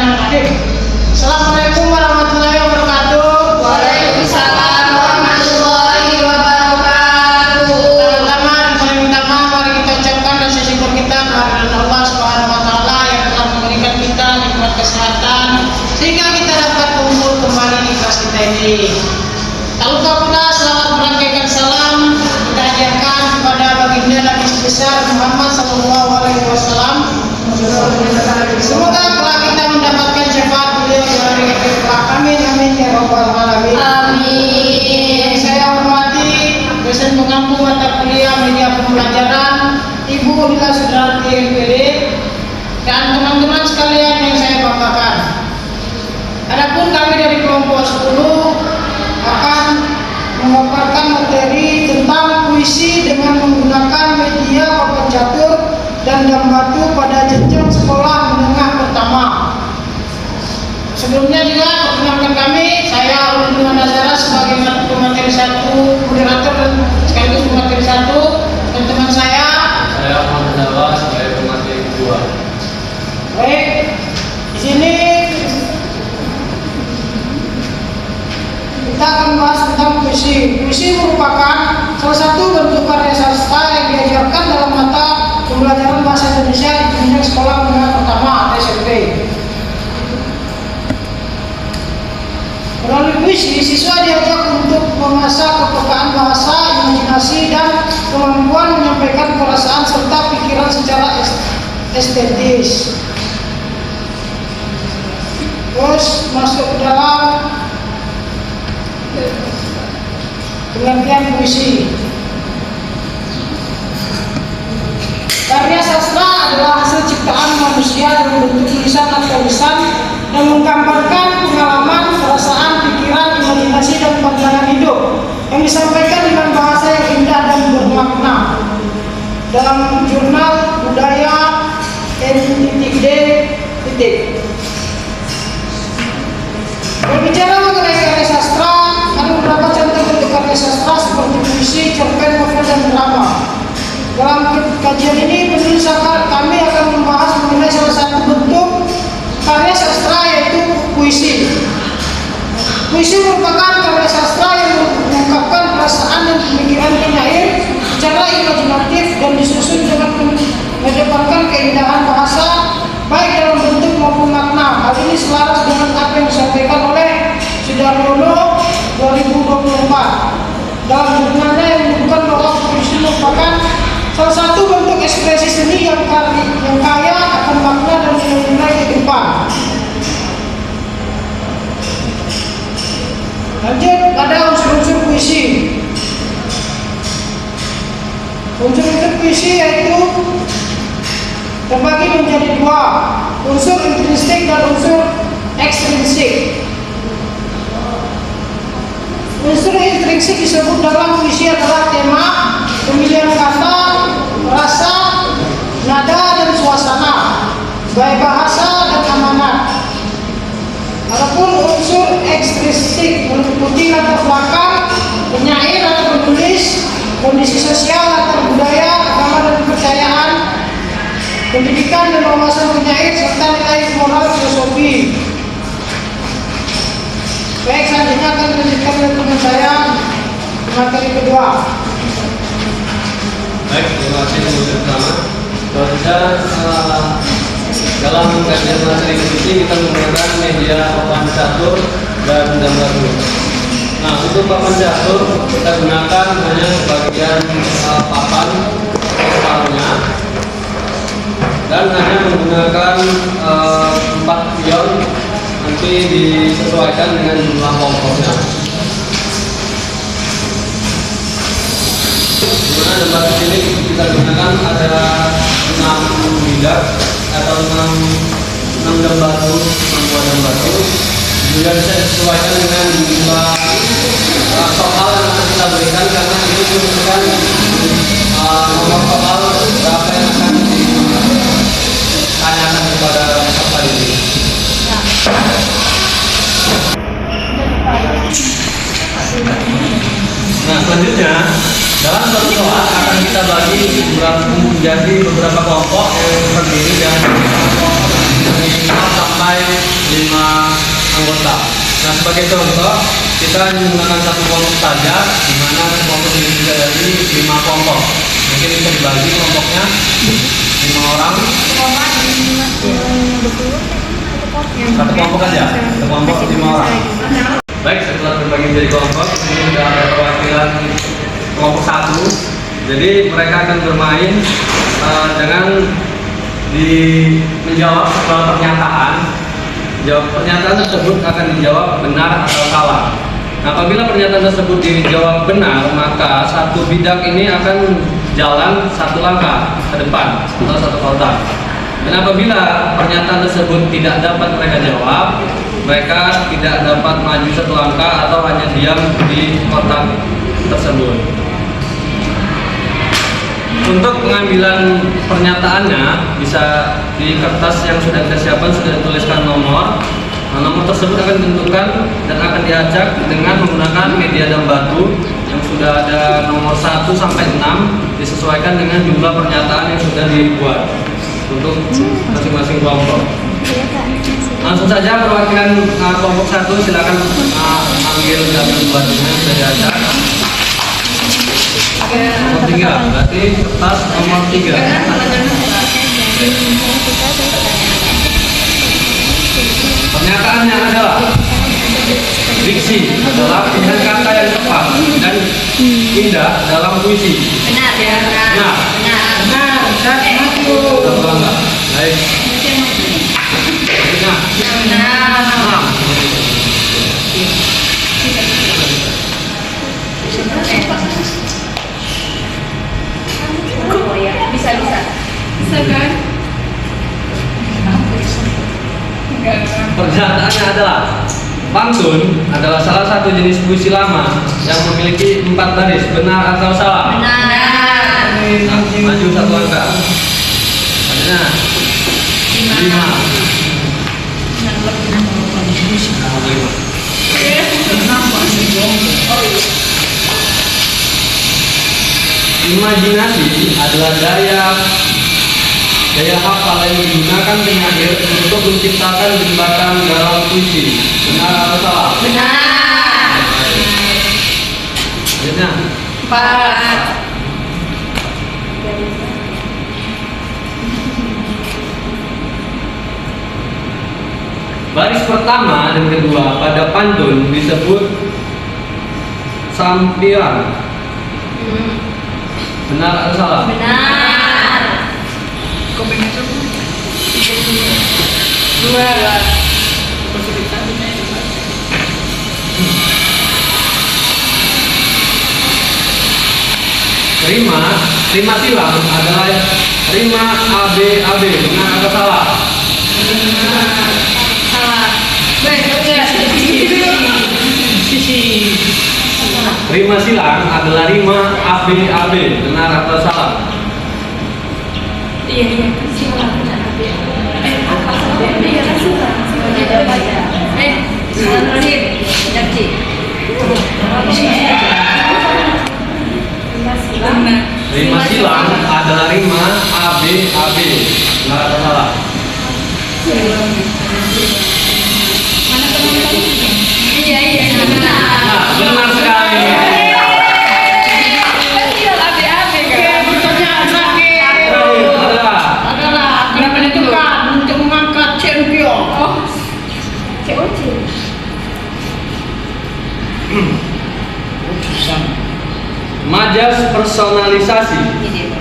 Bismillahirrahmanirrahim. Assalamualaikum warahmatullahi wabarakatuh. Waalaikumsalam warahmatullahi wabarakatuh. Pertama dan paling utama mari kita ucapkan rasa syukur kita kehadirat Allah Subhanahu wa taala yang telah memberikan kita nikmat kesehatan sehingga kita dapat kumpul kembali di kelas kita ini. Tak lupa pula selamat merangkaikan salam kita hadiahkan kepada baginda Nabi besar Muhammad sallallahu alaihi wasallam. Semoga kelak kita mendapatkan syafaat beliau di hari akhir kelak. Amin amin ya rabbal alamin. Amin. Yang saya hormati dosen pengampu mata kuliah media pembelajaran Ibu Lila Sudarti MPD dan teman-teman sekalian yang saya banggakan. Adapun kami dari kelompok 10 akan memaparkan materi tentang puisi dengan menggunakan media papan catur dan dam batu pada jenjang sekolah menengah pertama. Sebelumnya juga perkenalkan kami, saya Ulun Nazara sebagai pemateri 1, moderator dan sekaligus pemateri 1, dan teman saya Muhammad Jawa sebagai pemateri 2. Baik, di sini kita akan bahas tentang puisi. Puisi merupakan salah satu bentuk karya sastra yang diajarkan dalam mata pembelajaran bahasa Indonesia di jenjang sekolah menengah pertama atau SMP. Melalui puisi, siswa diajak untuk mengasah kepekaan bahasa, imajinasi, dan kemampuan menyampaikan perasaan serta pikiran secara estetis. Terus masuk ke dalam pengertian puisi. Karya sastra adalah hasil ciptaan manusia dalam bentuk tulisan atau lisan yang menggambarkan pengalaman, perasaan, pikiran, imajinasi, dan pandangan hidup yang disampaikan dengan bahasa yang indah dan bermakna. Dalam jurnal budaya N.D. Berbicara mengenai karya sastra, ada beberapa contoh bentuk karya sastra seperti puisi, cerpen, novel, dan drama. Dalam kajian ini penulis kami akan membahas mengenai salah satu bentuk karya sastra yaitu puisi. Puisi merupakan karya sastra yang mengungkapkan perasaan dan pemikiran penyair secara imajinatif dan disusun dengan mengedepankan keindahan bahasa baik dalam bentuk maupun makna. Hal ini selaras dengan apa yang disampaikan oleh Sudaryono 2024 dalam jurnalnya yang menyebutkan bahwa puisi merupakan salah satu bentuk ekspresi seni yang kaya akan makna dan nilai-nilai kehidupan. Lanjut pada unsur-unsur puisi. Unsur-unsur puisi yaitu terbagi menjadi dua, unsur intrinsik dan unsur ekstrinsik. Unsur intrinsik disebut dalam puisi adalah tema, pemilihan kata, rasa, nada, dan suasana, gaya bahasa, dan amanat. Adapun unsur ekstrinsik meliputi latar belakang penyair atau penulis, kondisi sosial, latar budaya, agama dan kepercayaan, pendidikan dan wawasan penyair, serta nilai moral filosofi. Baik, selanjutnya akan dilanjutkan oleh teman saya materi kedua. Baik, terima kasih untuk pertama. Dalam kajian materi ini kita menggunakan media papan catur dan dam batu. Nah, untuk papan catur kita gunakan hanya sebagian papan separuhnya dan hanya menggunakan 4 pion, nanti disesuaikan dengan jumlah kelompoknya. Dimana dam batu ini kita gunakan ada 6 bidang atau 6 dam batu, 6 buah dam batu. Juga bisa disesuaikan dengan jumlah total yang akan kita berikan karena ini menentukan nomor total berapa yang akan ditanyakan kepada peserta ini. Nah, selanjutnya dalam satu kelas akan kita bagi menjadi beberapa kelompok yang terdiri dari dari 4 sampai 5 anggota. Nah, sebagai contoh, kita menggunakan satu kelompok saja, di mana kelompok ini juga dari 5 kelompok. Mungkin bisa dibagi kelompoknya 5 orang. Satu kelompok aja, satu kelompok 5 orang. Baik, setelah terbagi menjadi kelompok, ini sudah ada perwakilan kelompok 1. Jadi mereka akan bermain dengan menjawab sebuah pernyataan. Pernyataan tersebut akan dijawab benar atau salah. Nah, apabila pernyataan tersebut dijawab benar, maka satu bidak ini akan jalan 1 langkah ke depan atau 1 kotak. Dan apabila pernyataan tersebut tidak dapat mereka jawab, mereka tidak dapat maju 1 langkah atau hanya diam di kotak tersebut. Untuk pengambilan pernyataannya bisa di kertas yang sudah kita siapkan, sudah dituliskan nomor. Nah, nomor tersebut akan ditentukan dan akan diacak dengan menggunakan media dan batu yang sudah ada nomor 1 sampai 6 disesuaikan dengan jumlah pernyataan yang sudah dibuat untuk masing-masing kelompok. Langsung saja perwakilan kelompok 1 silakan ambil gambar batunya sudah diacak. Nomor 3, berarti kertas nomor 3. Pernyataannya adalah diksi adalah pilihan kata yang tepat dan indah dalam puisi. Benar ya. Benar. Benar, dan maju. Baik. Benar. Nah. Bisa kan? Pernyataannya adalah pantun adalah salah satu jenis puisi lama yang memiliki 4 baris. Benar atau salah? Benar. Nah, maju 1 langkah. Benar. 5. 5. Imajinasi adalah daya hafal yang digunakan penyair untuk menciptakan jembatan dalam puisi. Benar atau salah? Benar. Selanjutnya 4. baris pertama dan kedua pada pantun disebut sampiran. Benar atau salah? Benar. 2. Rima silang adalah rima AB. Benar atau salah? Salah. Rima silang adalah rima AB. Benar atau salah? Iya. Silang. Apa salah? Iya, silang. Rima silang adalah rima AB. Benar atau salah? Iya. Nah, benar sekali. Pertanyaan terakhir adalah yang menentukan untuk mengangkat champion. Majas personalisasi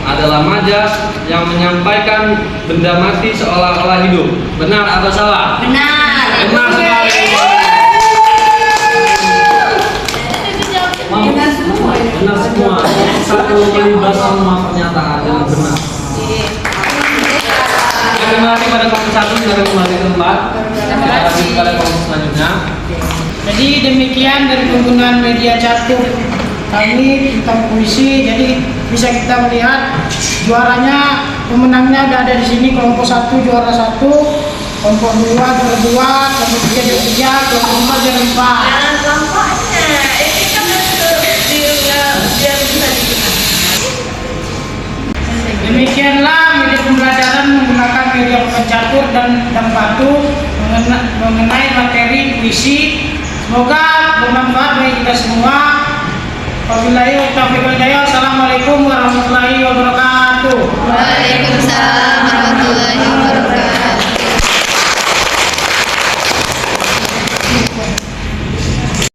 adalah majas yang menyampaikan benda mati seolah-olah hidup. Benar atau salah? Benar. Benar sekali. Benar semua. Satu melibas semua pernyataan dengan benar. Terima kasih pada kelompok 1, silakan kembali ke tempat. Terima kasih pada kelompok selanjutnya. Jadi demikian dari penggunaan media catur kami tentang puisi. Jadi bisa kita melihat juaranya, pemenangnya udah ada di sini. Kelompok 1 juara 1, kelompok 2 juara 2, kelompok 3 juara 3, kelompok 4 juara 4. Kelompoknya ini kan biar bisa digunakan. Demikianlah media pembelajaran menggunakan media papan catur dan batu mengenai materi puisi. Semoga bermanfaat bagi kita semua. Wabillahi taufiq wal hidayah. Assalamualaikum warahmatullahi wabarakatuh. Waalaikumsalam.